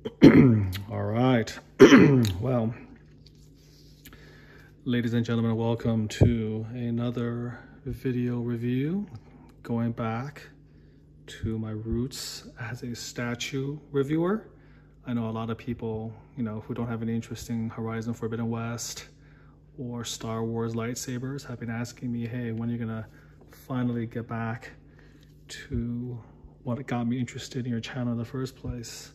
All right. Well, ladies and gentlemen, welcome to another video review. Going back to my roots as a statue reviewer. I know a lot of people, who don't have any interest in Horizon Forbidden West or Star Wars lightsabers have been asking me, hey, when are you gonna finally get back to what got me interested in your channel in the first place?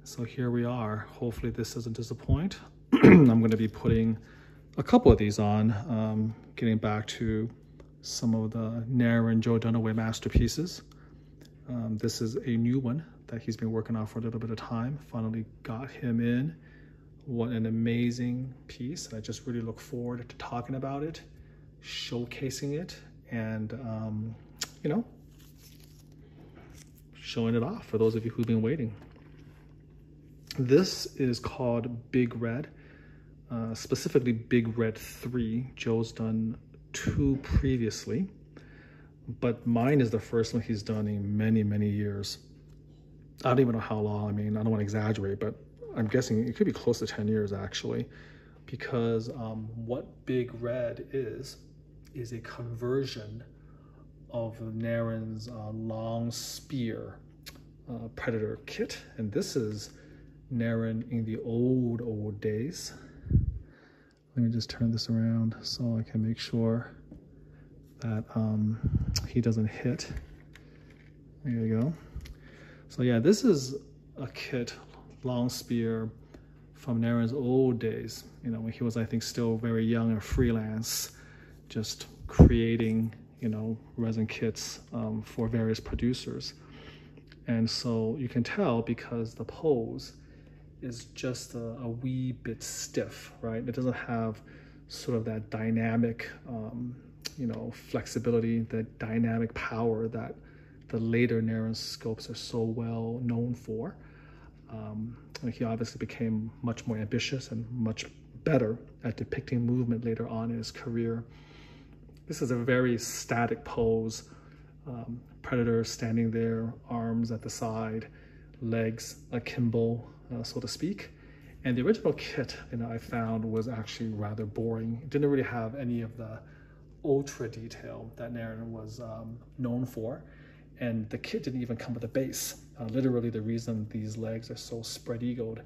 So here we are. Hopefully this doesn't disappoint. I'm going to be putting a couple of these on, getting back to some of the Narin Joe Dunaway masterpieces. This is a new one that he's been working on for a little bit of time. Finally got him in. What an amazing piece. I just really look forward to talking about it, showcasing it, and, showing it off for those of you who've been waiting. This is called Big Red, specifically Big Red 3. Joe's done 2 previously, but mine is the first one he's done in many, many years. I don't even know how long. I mean, I don't want to exaggerate, but I'm guessing it could be close to 10 years actually, because what Big Red is a conversion of Narin's long spear predator kit. And this is Narin in the old days. Let me just turn this around so I can make sure that he doesn't hit. There you go. So yeah, this is a kit, long spear, from Narin's old days, when he was, I think, still very young and freelance, just creating, resin kits for various producers. And so you can tell because the pose is just a wee bit stiff, right? It doesn't have sort of that dynamic, flexibility, the dynamic power that the later Narin sculpts are so well known for. He obviously became much more ambitious and much better at depicting movement later on in his career. This is a very static pose. Predator standing there, arms at the side, legs akimbo, so to speak. And the original kit, I found was actually rather boring. It didn't really have any of the ultra detail that Narin was known for. And the kit didn't even come with a base. Literally, the reason these legs are so spread-eagled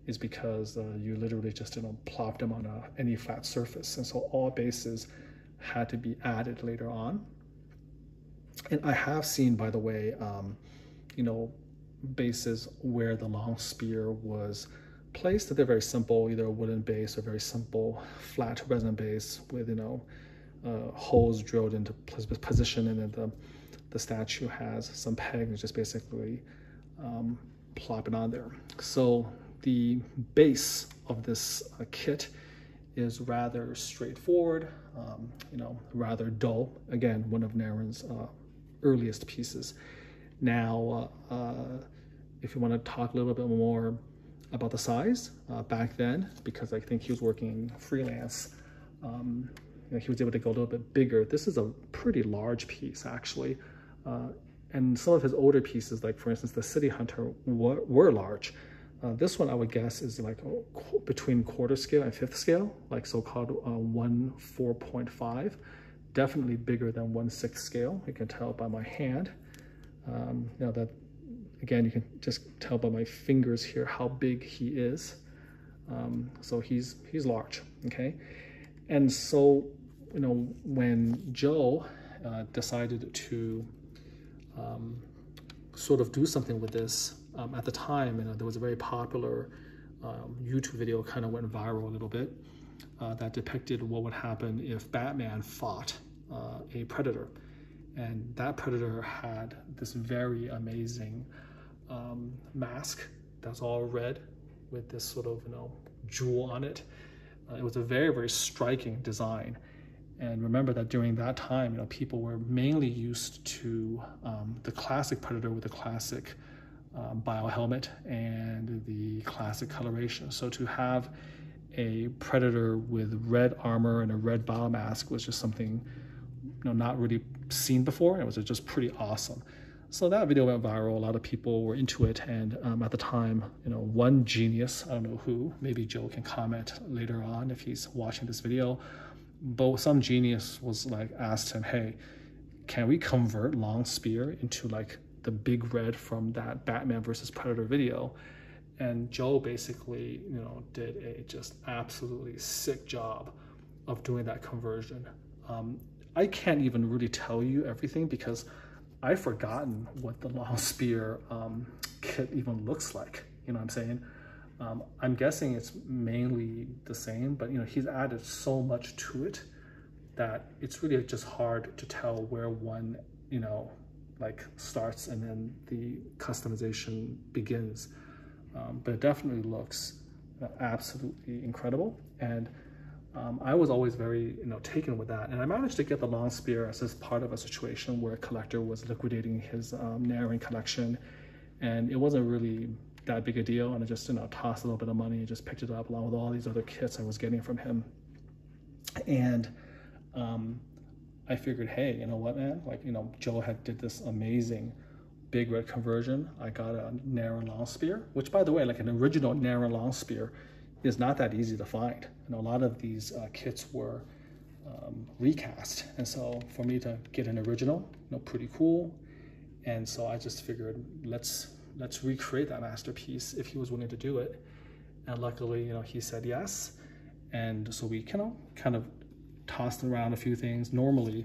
is because you literally just plop them on any flat surface. And so all bases had to be added later on. And I have seen, by the way, bases where the long spear was placed that they're very simple, either a wooden base or very simple flat resin base with, holes drilled into position, and then the statue has some pegs, just basically plop it on there. So the base of this kit is rather straightforward, rather dull. Again, one of Narin's earliest pieces. Now, if you want to talk a little bit more about the size, back then, because I think he was working freelance, he was able to go a little bit bigger. This is a pretty large piece, actually. And some of his older pieces, like for instance, the City Hunter, were large. This one, I would guess, is like between quarter scale and 5th scale, like so-called 1/4.5. Definitely bigger than 1/6 scale. You can tell by my hand. That, again, you can just tell by my fingers here how big he is. So he's large, okay? And so, when Joe decided to sort of do something with this, at the time, there was a very popular YouTube video, kind of went viral a little bit, that depicted what would happen if Batman fought a predator. And that predator had this very amazing mask that's all red with this sort of, jewel on it. It was a very, very striking design. And remember that during that time, people were mainly used to the classic predator with the classic bio helmet and the classic coloration. So to have a predator with red armor and a red bio mask was just something not really seen before. It was just pretty awesome. So that video went viral. A lot of people were into it. And at the time, one genius, I don't know who, maybe Joe can comment later on if he's watching this video, but some genius was like, asked him, hey, can we convert Long Spear into like the big red from that Batman versus Predator video? And Joe basically, did a just absolutely sick job of doing that conversion. I can't even really tell you everything because I've forgotten what the Long Spear kit even looks like. You know what I'm saying? I'm guessing it's mainly the same, but he's added so much to it that it's really just hard to tell where one, like starts and then the customization begins. But it definitely looks absolutely incredible. And I was always very, taken with that. And I managed to get the Long Spear as part of a situation where a collector was liquidating his Narin collection. And it wasn't really that big a deal. And I just, tossed a little bit of money and just picked it up along with all these other kits I was getting from him. And I figured, hey, you know what, man? Like, Joe did this amazing big red conversion. I got a Narin Long Spear, which, by the way, like an original Narin Long Spear is not that easy to find. A lot of these kits were recast. And so for me to get an original, pretty cool. And so I just figured, let's recreate that masterpiece if he was willing to do it. And luckily, he said yes. And so we kind of tossed around a few things. Normally,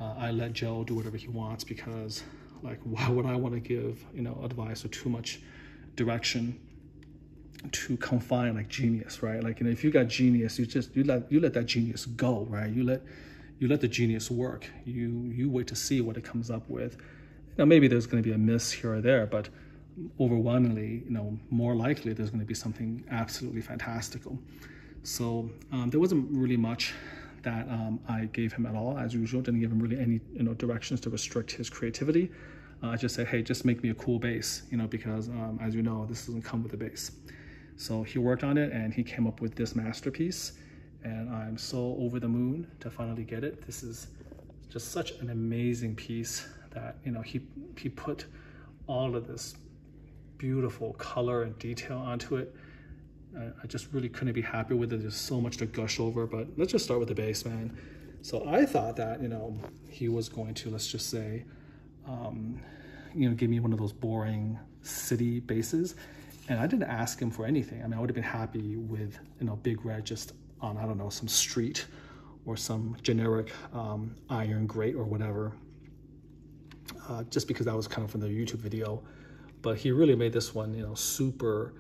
I let Joe do whatever he wants because, like, why would I want to give, advice or too much direction to confine like genius, right? Like, if you got genius, you let that genius go, right? You let the genius work. You wait to see what it comes up with. Maybe there's going to be a miss here or there, but overwhelmingly, more likely there's going to be something absolutely fantastical. So there wasn't really much that I gave him at all, as usual. Didn't give him really any directions to restrict his creativity. I just said, hey, just make me a cool base, because as you know, this doesn't come with a base. So he worked on it and he came up with this masterpiece, and I'm so over the moon to finally get it. This is just such an amazing piece that he put all of this beautiful color and detail onto it. I just really couldn't be happy with it. There's so much to gush over, but let's just start with the base, man. So I thought that, he was going to, let's just say, give me one of those boring city bases. And I didn't ask him for anything. I mean, I would have been happy with, big red just on, I don't know, some street or some generic iron grate or whatever, just because that was kind of from the YouTube video. But he really made this one, super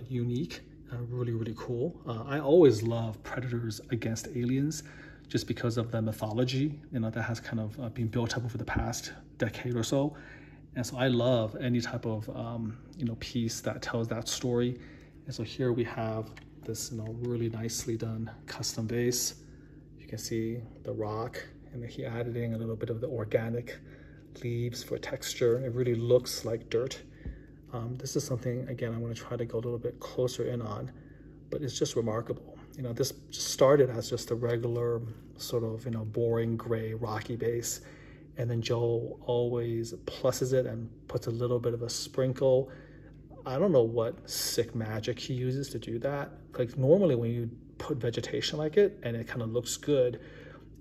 unique. Really, really cool. I always love Predators against aliens just because of the mythology, that has kind of been built up over the past decade or so. And so I love any type of, piece that tells that story. And so here we have this, really nicely done custom base. You can see the rock, and he added in a little bit of the organic leaves for texture. It really looks like dirt. This is something, again, I'm going to try to go a little bit closer in on, but it's just remarkable. This started as just a regular sort of, boring gray rocky base. And then Joe always pluses it and puts a little bit of a sprinkle. I don't know what sick magic he uses to do that. Like, normally when you put vegetation like it and it kind of looks good,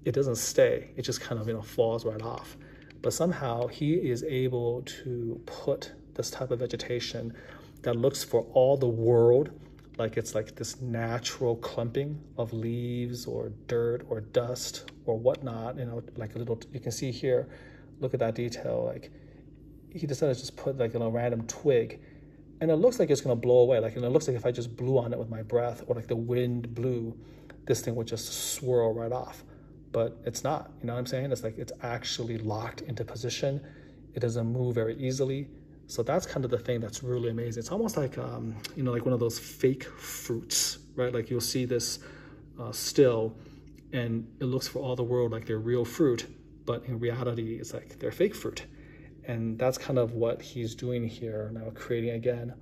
it doesn't stay. It just kind of, falls right off. But somehow he is able to put this type of vegetation that looks for all the world like it's like this natural clumping of leaves or dirt or dust or whatnot, like a little, you can see here, look at that detail. Like, he decided to just put like a random twig, and it looks like it's gonna blow away. Like, it looks like if I just blew on it with my breath, or like the wind blew, this thing would just swirl right off. But it's not, you know what I'm saying? It's like it's actually locked into position. It doesn't move very easily. So that's kind of the thing that's really amazing. It's almost like, like one of those fake fruits, right? Like, you'll see this still, and it looks for all the world like they're real fruit, but in reality, it's like they're fake fruit. And that's kind of what he's doing here now, creating, again,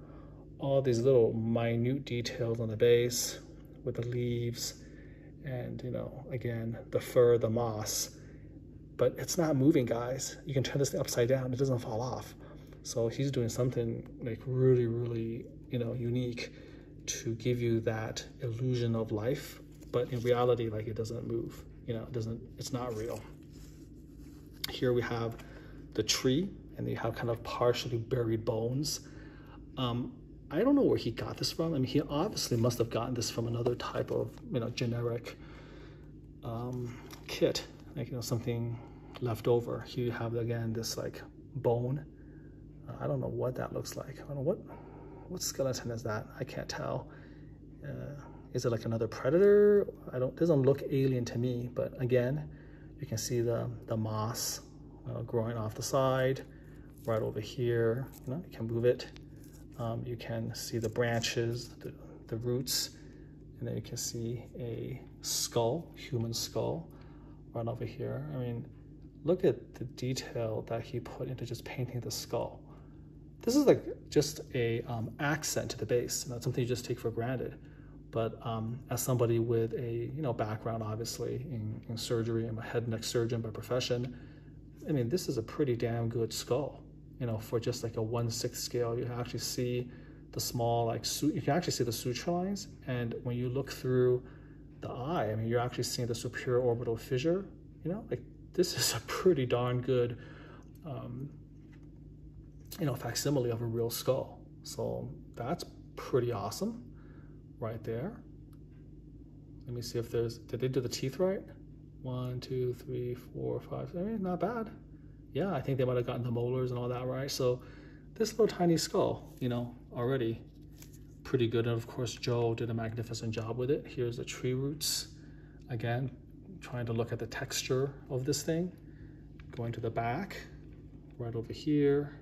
all these little minute details on the base with the leaves and, again, the fur, the moss. but it's not moving, guys. You can turn this thing upside down, it doesn't fall off. So he's doing something like really, really, you know, unique to give you that illusion of life, but in reality, like, it doesn't move, you know, it's not real. Here we have the tree, and you have kind of partially buried bones. I don't know where he got this from. I mean, he obviously must have gotten this from another type of, you know, generic kit, like, you know, something left over. Here you have, again, this like bone. I don't know what that looks like. I don't know what skeleton is that? I can't tell. Is it like another predator? Doesn't look alien to me, but again, you can see the moss growing off the side, right over here. You know, you can move it. You can see the branches, the roots, and then you can see a skull, human skull, right over here. I mean, look at the detail that he put into just painting the skull. This is like just a accent to the base, not something you just take for granted. But as somebody with a, you know, background, obviously, in surgery, I'm a head and neck surgeon by profession, I mean, this is a pretty damn good skull. You know, for just like a 1/6 scale, you actually see the small, like, you can actually see the suture lines. And when you look through the eye, I mean, you're actually seeing the superior orbital fissure. You know, like, this is a pretty darn good, you know, facsimile of a real skull. So that's pretty awesome right there. Let me see if did they do the teeth right? 1, 2, 3, 4, 5, I mean, not bad. Yeah, I think they might have gotten the molars and all that right. So this little tiny skull, you know, already pretty good. And of course, Joe did a magnificent job with it. Here's the tree roots. Again, trying to look at the texture of this thing. Going to the back, right over here.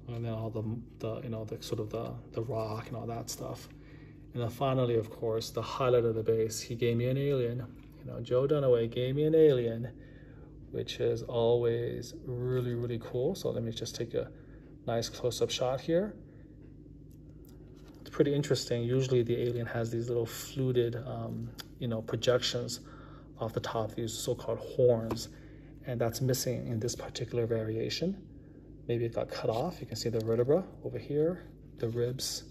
And then all the you know, the sort of the rock and all that stuff. And then finally, of course, the highlight of the base, he gave me an alien. You know, Joe Dunaway gave me an alien, which is always really, really cool. So let me just take a nice close-up shot here. It's pretty interesting. Usually the alien has these little fluted, you know, projections off the top, these so-called horns, and that's missing in this particular variation. Maybe it got cut off. You can see the vertebra over here, the ribs,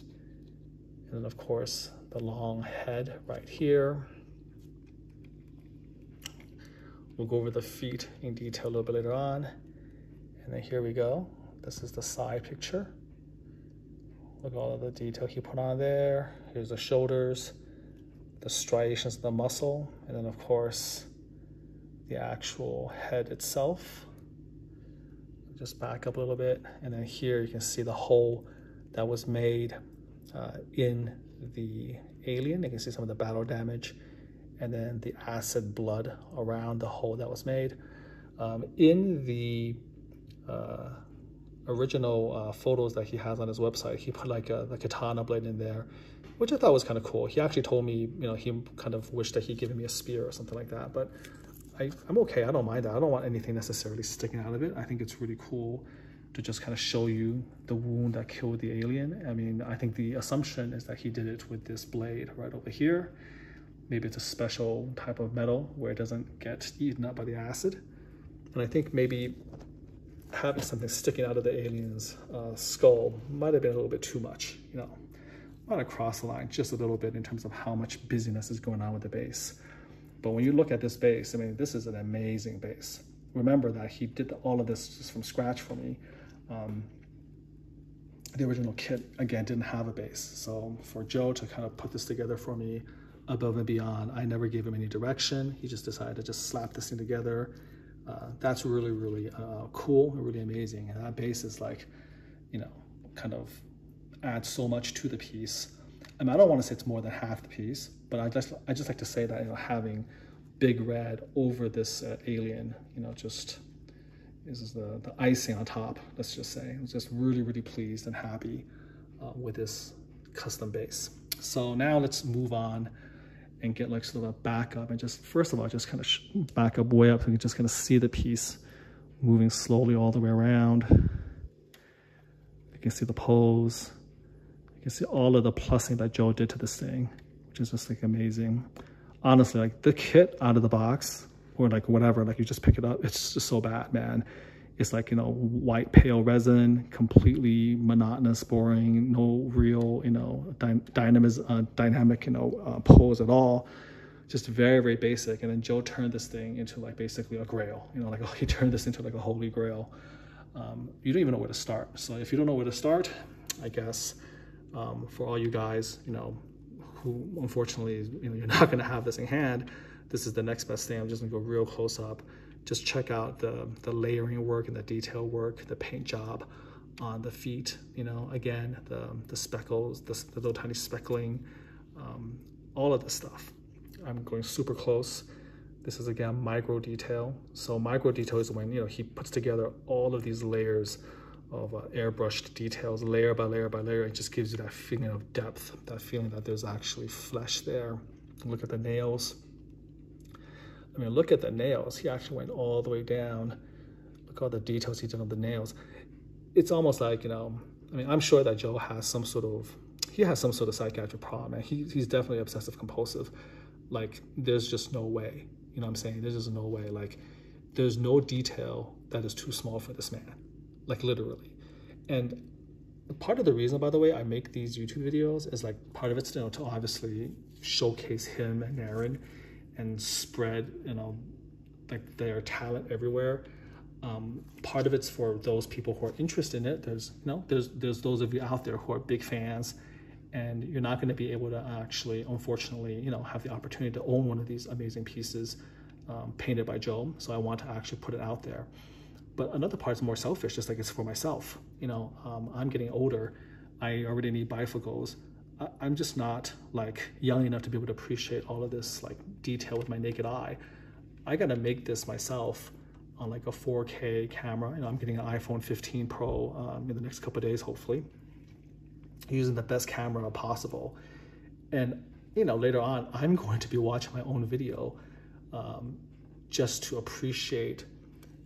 and then of course the long head right here. We'll go over the feet in detail a little bit later on. And then here we go. This is the side picture. Look at all of the detail he put on there. Here's the shoulders, the striations of the muscle, and then of course the actual head itself. Just back up a little bit, and then here you can see the hole that was made in the alien. You can see some of the battle damage, and then the acid blood around the hole that was made. In the original photos that he has on his website, he put like the katana blade in there, which I thought was kind of cool. He actually told me, you know, he kind of wished that he'd given me a spear or something like that, but I'm okay. I don't mind that. I don't want anything necessarily sticking out of it. I think it's really cool to just kind of show you the wound that killed the alien. I mean, I think the assumption is that he did it with this blade right over here. Maybe it's a special type of metal where it doesn't get eaten up by the acid. And I think maybe having something sticking out of the alien's skull might have been a little bit too much, you know. Might have crossed the line just a little bit in terms of how much busyness is going on with the base. But when you look at this base, I mean, this is an amazing base. Remember that he did all of this just from scratch for me. The original kit, again, didn't have a base. So for Joe to kind of put this together for me above and beyond, I never gave him any direction. He just decided to just slap this thing together. That's really, really cool and really amazing. And that base is like, you know, kind of adds so much to the piece. I mean, I don't want to say it's more than half the piece, but I just like to say that, you know, having Big Red over this alien, you know, just is the icing on top, let's just say. I was just really, really pleased and happy with this custom base. So now let's move on and get like sort of a backup, and just first of all, just kind of back up way up so you can just kind of see the piece moving slowly all the way around. You can see the pose. You can see all of the plussing that Joe did to this thing, which is just like amazing. Honestly, like the kit out of the box or like whatever, like you just pick it up. It's just so bad, man. It's like, you know, white pale resin, completely monotonous, boring, no real, you know, dynamic, you know, pose at all. Just very, very basic. And then Joe turned this thing into like basically a grail, you know, like he turned this into like a holy grail. You don't even know where to start. So if you don't know where to start, I guess for all you guys, you know, who unfortunately, you know, you're not going to have this in hand, this is the next best thing. I'm just going to go real close up. Just check out the layering work and the detail work, the paint job on the feet, you know, again, the speckles, the little tiny speckling, all of this stuff. I'm going super close. This is again micro detail. So micro detail is when, you know, he puts together all of these layers of airbrushed details, layer by layer by layer. It just gives you that feeling of depth, that feeling that there's actually flesh there. Look at the nails. I mean, look at the nails. He actually went all the way down. Look at all the details he did on the nails. It's almost like, you know, I mean, I'm sure that Joe has some sort of psychiatric problem, and he's definitely obsessive compulsive. Like, there's just no way, you know what I'm saying? There's just no way. Like, there's no detail that is too small for this man, like literally. And part of the reason, by the way, I make these YouTube videos is like, part of it's, you know, to obviously showcase him and Narin and spread, you know, like their talent everywhere. Part of it's for those people who are interested in it. There's those of you out there who are big fans, and you're not going to be able to actually, unfortunately, you know, have the opportunity to own one of these amazing pieces painted by Joe. So I want to actually put it out there. But another part is more selfish, just like it's for myself. You know, I'm getting older. I already need bifocals. I'm just not like young enough to be able to appreciate all of this like detail with my naked eye. I got to make this myself on like a 4K camera. You know, I'm getting an iPhone 15 Pro in the next couple of days, hopefully, using the best camera possible. And, you know, later on, I'm going to be watching my own video just to appreciate,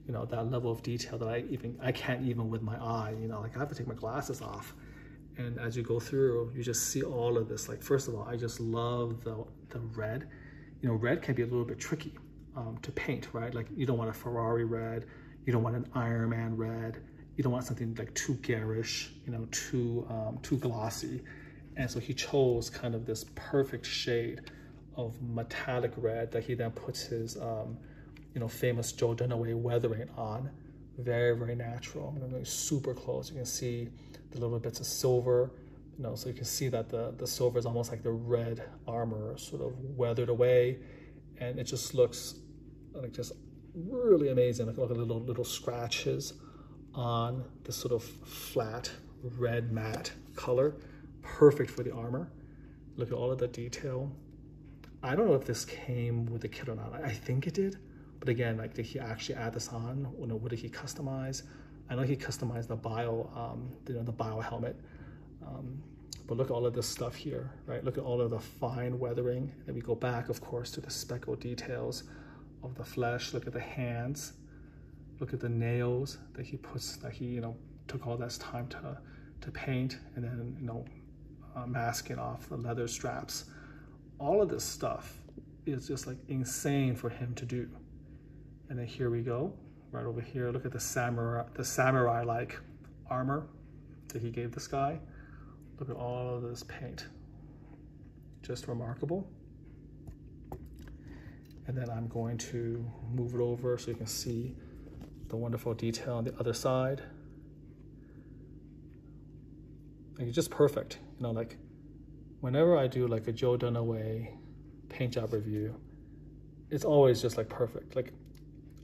you know, that level of detail that I can't even with my eye, you know, like I have to take my glasses off. And as you go through, you just see all of this. Like, first of all, I just love the red. You know, red can be a little bit tricky to paint, right? Like, you don't want a Ferrari red. You don't want an Iron Man red. You don't want something like too garish, you know, too glossy. And so he chose kind of this perfect shade of metallic red that he then puts his, you know, famous Joe Dunaway weathering on. Very, very natural. I'm going to go super close. You can see the little bits of silver, you know, so you can see that the silver is almost like the red armor sort of weathered away, and it just looks like just really amazing. Like, look at the little scratches on this sort of flat red matte color, perfect for the armor. Look at all of the detail. I don't know if this came with the kit or not. I think it did, but again, like, did he actually add this on? You know, what did he customize? I know he customized the the bio helmet, but look at all of this stuff here, right? Look at all of the fine weathering. And then we go back, of course, to the speckled details of the flesh. Look at the hands. Look at the nails that he puts, that he, you know, took all this time to paint, and then, you know, masking off the leather straps. All of this stuff is just like insane for him to do. And then here we go. Right over here, look at the samurai-like armor that he gave this guy. Look at all of this paint. Just remarkable. And then I'm going to move it over so you can see the wonderful detail on the other side. Like, it's just perfect. You know, like, whenever I do like a Joe Dunaway paint job review, it's always just like perfect. Like,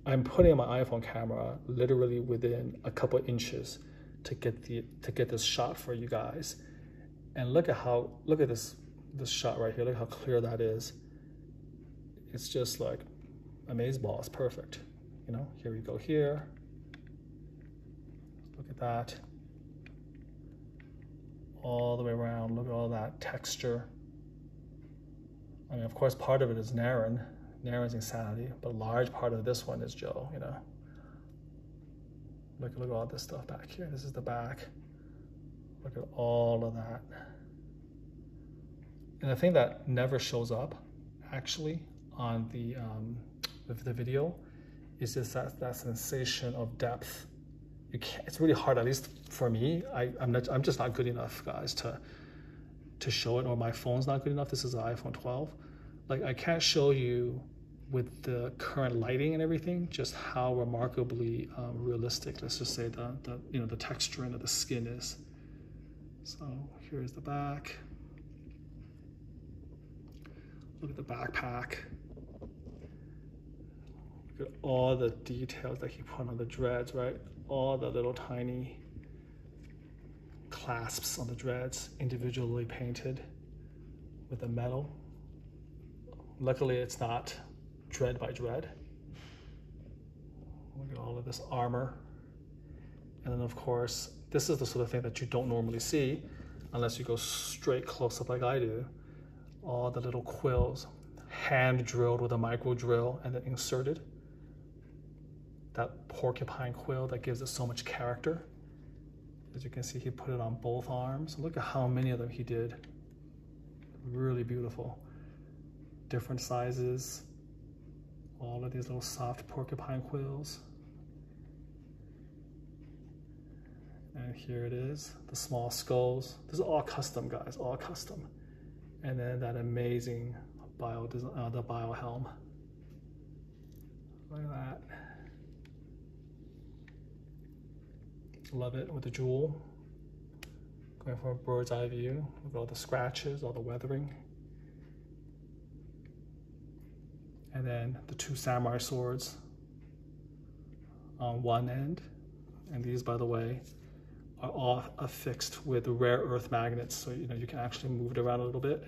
I'm putting my iPhone camera literally within a couple inches to get this shot for you guys. And look at this shot right here. Look how clear that is. It's just like amazeballs. It's perfect. You know, here we go here. Look at that. All the way around. Look at all that texture. I mean, of course, part of it is Narin's insanity, but a large part of this one is Joe, you know. Look at all this stuff back here. This is the back. Look at all of that. And the thing that never shows up, actually, on the with the video is just that sensation of depth. You can't, it's really hard, at least for me. I'm just not good enough, guys, to show it, or my phone's not good enough. This is an iPhone 12. Like, I can't show you with the current lighting and everything just how remarkably realistic, let's just say, the texturing of the skin is. So here's the back. Look at the backpack. Look at all the details that he put on the dreads, right? All the little tiny clasps on the dreads, individually painted with the metal. Luckily, it's not dread by dread. Look at all of this armor. And then, of course, this is the sort of thing that you don't normally see unless you go straight close up like I do. All the little quills, hand drilled with a micro drill and then inserted. That porcupine quill that gives it so much character. As you can see, he put it on both arms. Look at how many of them he did. Really beautiful. Different sizes. All of these little soft porcupine quills. And here it is, the small skulls. This is all custom, guys, all custom. And then that amazing the bio helm. Look at that. Love it with the jewel. Going for a bird's eye view. Look at all the scratches, all the weathering. And then the two samurai swords on one end. And these, by the way, are all affixed with rare earth magnets, so you can actually move it around a little bit.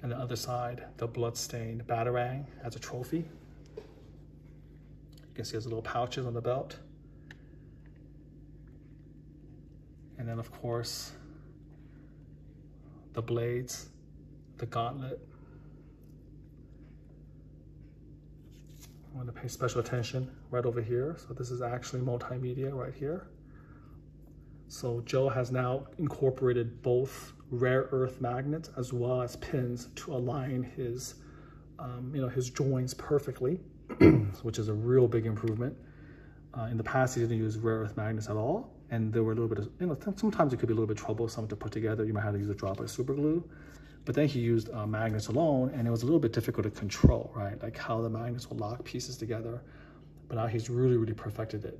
And the other side, the bloodstained batarang as a trophy. You can see there's little pouches on the belt. And then, of course, the blades, the gauntlet. I want to pay special attention right over here. So this is actually multimedia right here. So Joe has now incorporated both rare earth magnets as well as pins to align his, his joints perfectly, which is a real big improvement. In the past, he didn't use rare earth magnets at all, and there were a little bit of, sometimes it could be a little bit troublesome to put together. You might have to use a drop of super glue, but then he used magnets alone, and it was a little bit difficult to control, right? Like how the magnets will lock pieces together. But now he's really, really perfected it.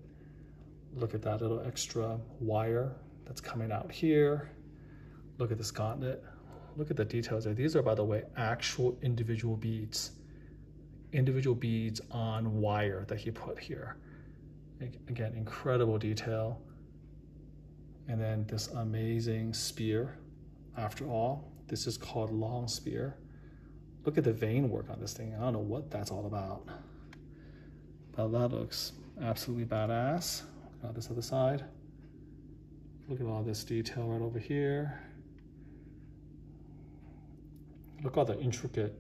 Look at that little extra wire that's coming out here. Look at this gauntlet. Look at the details there. These are, by the way, actual individual beads. Individual beads on wire that he put here. Again, incredible detail. And then this amazing spear. After all, this is called long spear. Look at the vein work on this thing. I don't know what that's all about, but that looks absolutely badass. This other side. Look at all this detail right over here. Look at all the intricate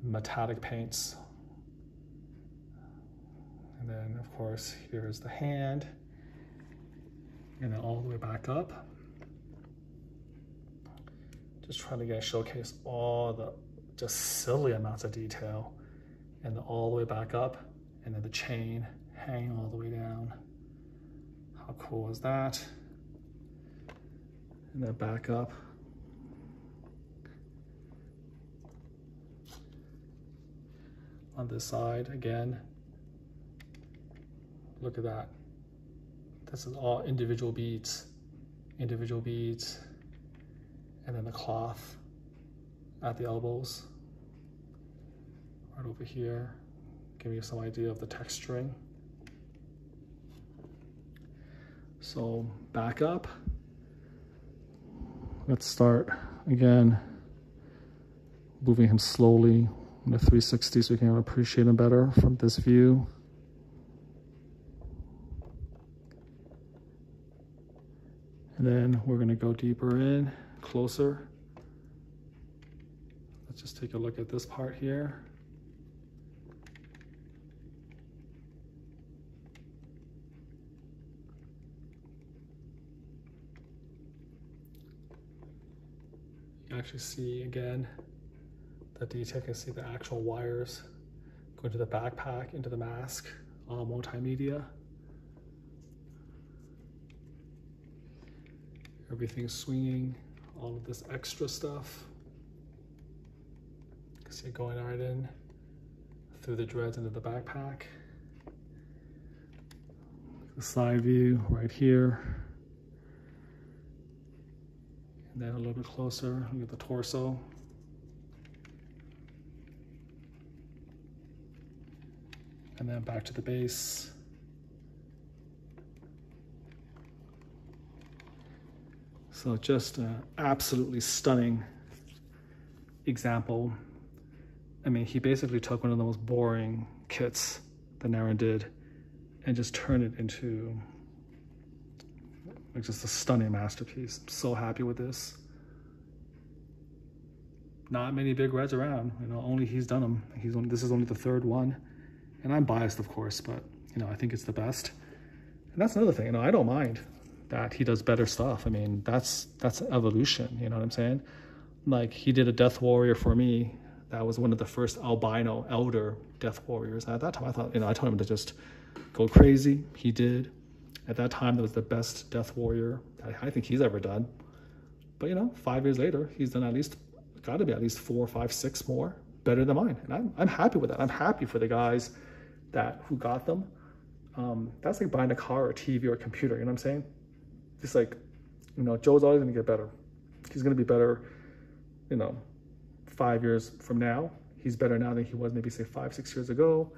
metallic paints. And then, of course, here's the hand. And then all the way back up. Just trying to showcase all the just silly amounts of detail. And then all the way back up. And then the chain hanging all the way down. How cool is that? And then back up. On this side again. Look at that. This is all individual beads. Individual beads. And then the cloth at the elbows. Right over here. Give you some idea of the texturing. So back up. Let's start again, moving him slowly in the 360 so you can appreciate him better from this view. And then we're going to go deeper in, closer. Let's just take a look at this part here. You actually see again the detail. You can see the actual wires Go to the backpack, into the mask, all multimedia. Everything's swinging, all of this extra stuff. You can see it going right in through the dreads into the backpack. The side view right here. And then a little bit closer, look at the torso. And then back to the base. So just an absolutely stunning example. I mean, he basically took one of the most boring kits that Narin did and just turned it into like just a stunning masterpiece. I'm so happy with this. Not many big reds around, you know, only he's done them. This is only the third one. And I'm biased, of course, but you know, I think it's the best. And that's another thing, you know, I don't mind that he does better stuff. I mean, that's evolution, you know what I'm saying? Like, he did a Death Warrior for me. That was one of the first albino elder Death Warriors. And at that time, I thought, you know, I told him to just go crazy. He did. At that time, that was the best Death Warrior that I think he's ever done. But, you know, 5 years later, he's done at least, got to be at least 4, 5, 6 more better than mine. And I'm happy with that. I'm happy for the guys who got them. That's like buying a car or a TV or a computer, you know what I'm saying? Just like, you know, Joe's always going to get better. He's going to be better, you know, 5 years from now. He's better now than he was maybe say 5, 6 years ago.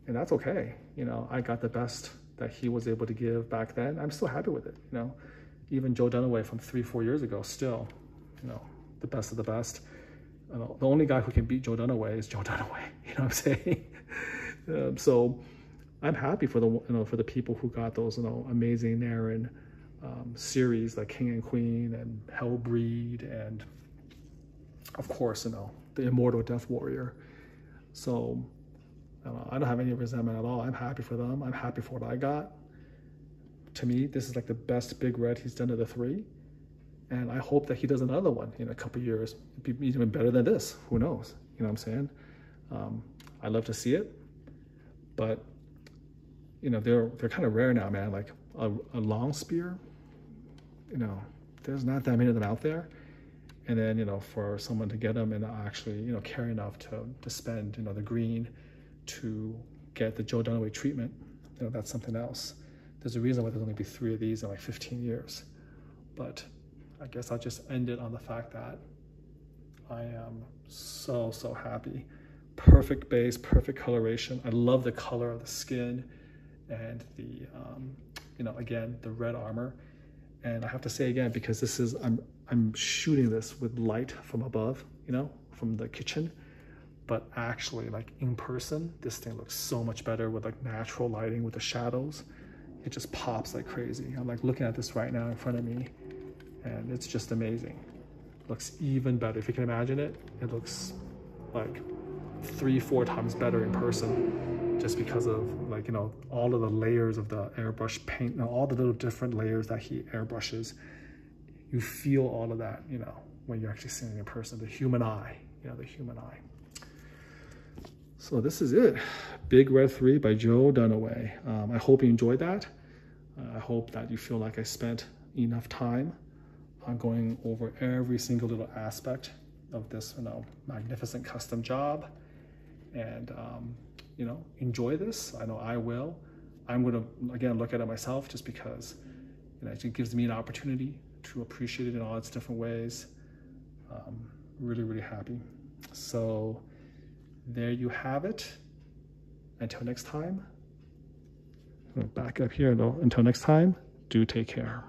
And that's okay. You know, I got the best that he was able to give back then. I'm still happy with it. You know, even Joe Dunaway from 3, 4 years ago, still, you know, the best of the best. The only guy who can beat Joe Dunaway is Joe Dunaway. You know what I'm saying? So I'm happy for the people who got those, you know, amazing Narin series like King and Queen and Hellbreed, and of course, you know, the Immortal Death Warrior. So I don't have any resentment at all. I'm happy for them. I'm happy for what I got. To me, this is like the best big red he's done of the 3. And I hope that he does another one in a couple of years. It'd be even better than this. Who knows? You know what I'm saying? I'd love to see it. But, you know, they're kind of rare now, man. Like a long spear, you know, there's not that many of them out there. And then, you know, for someone to get them and actually, you know, care enough to spend, you know, the green to get the Joe Dunaway treatment, you know, that's something else. There's a reason why there's only be 3 of these in like 15 years. But I guess I'll just end it on the fact that I am so, so happy. Perfect base, perfect coloration. I love the color of the skin and the, you know, again, the red armor. And I have to say again, because this is, I'm shooting this with light from above, you know, from the kitchen, but actually like in person, this thing looks so much better with like natural lighting with the shadows. It just pops like crazy. I'm like looking at this right now in front of me, and it's just amazing. Looks even better. If you can imagine it, it looks like 3, 4 times better in person, just because of like, you know, all of the layers of the airbrush paint, and all the little different layers that he airbrushes. You feel all of that, you know, when you're actually seeing it in person, the human eye, you know, the human eye. So this is it. Big Red 3 by Joe Dunaway. I hope you enjoyed that. I hope that you feel like I spent enough time on going over every single little aspect of this, you know, magnificent custom job. And, you know, enjoy this. I know I will. I'm going to, again, look at it myself just because, you know, it gives me an opportunity to appreciate it in all its different ways. Really, really happy. So there you have it. Until next time, back up here though. Until next time, do take care.